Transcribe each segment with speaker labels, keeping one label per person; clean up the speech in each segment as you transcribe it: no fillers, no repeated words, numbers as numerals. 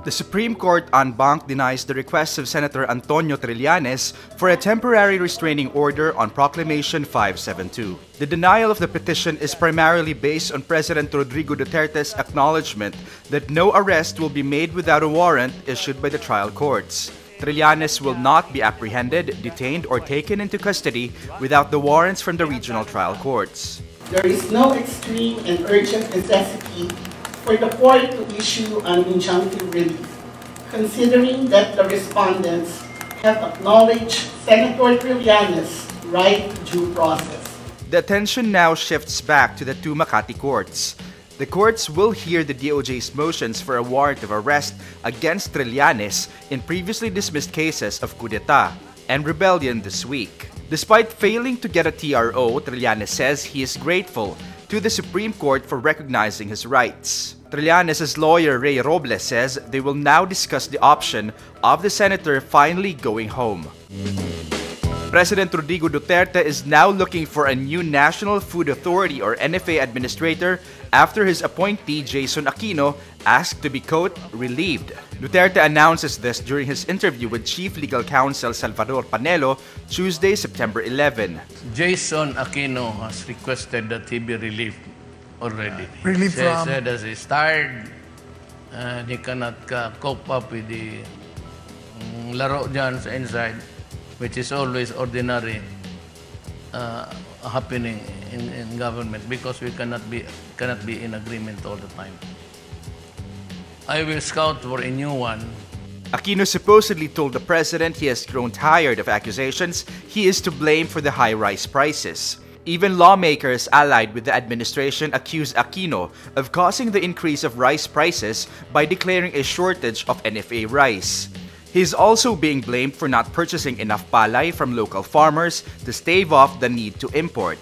Speaker 1: The Supreme Court en banc denies the request of Senator Antonio Trillanes for a temporary restraining order on Proclamation 572. The denial of the petition is primarily based on President Rodrigo Duterte's acknowledgement that no arrest will be made without a warrant issued by the trial courts. Trillanes will not be apprehended, detained, or taken into custody without the warrants from the regional trial courts.
Speaker 2: There is no extreme and urgent necessity for the court to issue an injunctive relief, considering that the respondents have acknowledged Senator Trillanes' right to due process.
Speaker 1: The attention now shifts back to the two Makati courts. The courts will hear the DOJ's motions for a warrant of arrest against Trillanes in previously dismissed cases of coup d'etat and rebellion this week. Despite failing to get a TRO, Trillanes says he is grateful to the Supreme Court for recognizing his rights. Trillanes' lawyer Ray Robles says they will now discuss the option of the senator finally going home. President Rodrigo Duterte is now looking for a new National Food Authority or NFA administrator after his appointee Jason Aquino asked to be, quote, relieved. Duterte announces this during his interview with Chief Legal Counsel Salvador Panelo Tuesday, September 11.
Speaker 3: Jason Aquino has requested that he be relieved already.
Speaker 4: Relieved from?
Speaker 3: He said that he's tired and he cannot cope up with the laro dyan sa inside, which is always ordinary happening in government because we cannot be in agreement all the time. I will scout for a new one.
Speaker 1: Aquino supposedly told the president he has grown tired of accusations he is to blame for the high rice prices. Even lawmakers allied with the administration accuse Aquino of causing the increase of rice prices by declaring a shortage of NFA rice. He is also being blamed for not purchasing enough palay from local farmers to stave off the need to import.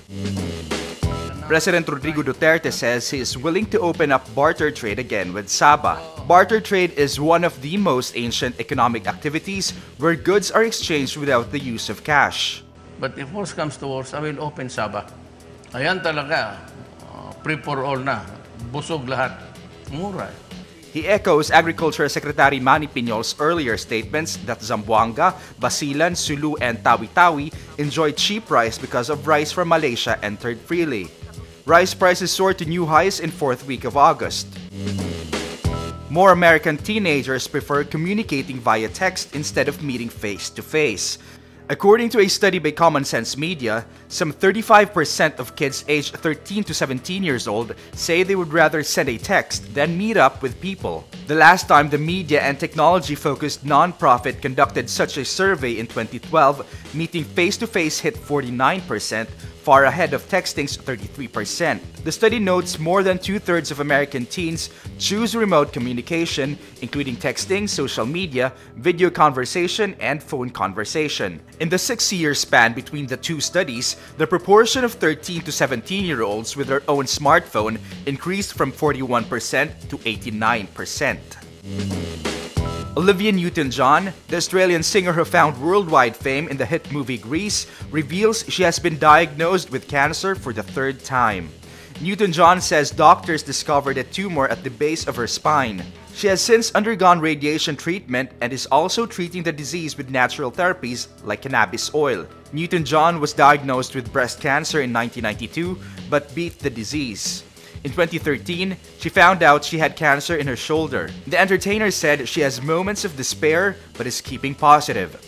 Speaker 1: President Rodrigo Duterte says he is willing to open up barter trade again with Sabah. Barter trade is one of the most ancient economic activities where goods are exchanged without the use of cash.
Speaker 3: But if worse comes to worse, I will open Sabah. Ayan talaga, free for all na. Busog lahat. Mura.
Speaker 1: He echoes Agriculture Secretary Manny Piñol's earlier statements that Zamboanga, Basilan, Sulu, and Tawi-Tawi enjoy cheap rice because of rice from Malaysia entered freely. Rice prices soared to new highs in fourth week of August. More American teenagers prefer communicating via text instead of meeting face-to-face. According to a study by Common Sense Media, some 35% of kids aged 13 to 17 years old say they would rather send a text than meet up with people. The last time the media and technology-focused nonprofit conducted such a survey in 2012, meeting face-to-face hit 49%, far ahead of texting's 33%. The study notes more than two-thirds of American teens choose remote communication, including texting, social media, video conversation, and phone conversation. In the 6-year span between the two studies, the proportion of 13 to 17-year-olds with their own smartphone increased from 41% to 89%. Olivia Newton-John, the Australian singer who found worldwide fame in the hit movie Grease, reveals she has been diagnosed with cancer for the third time. Newton-John says doctors discovered a tumor at the base of her spine. She has since undergone radiation treatment and is also treating the disease with natural therapies like cannabis oil. Newton-John was diagnosed with breast cancer in 1992 but beat the disease. In 2013, she found out she had cancer in her shoulder. The entertainer said she has moments of despair but is keeping positive.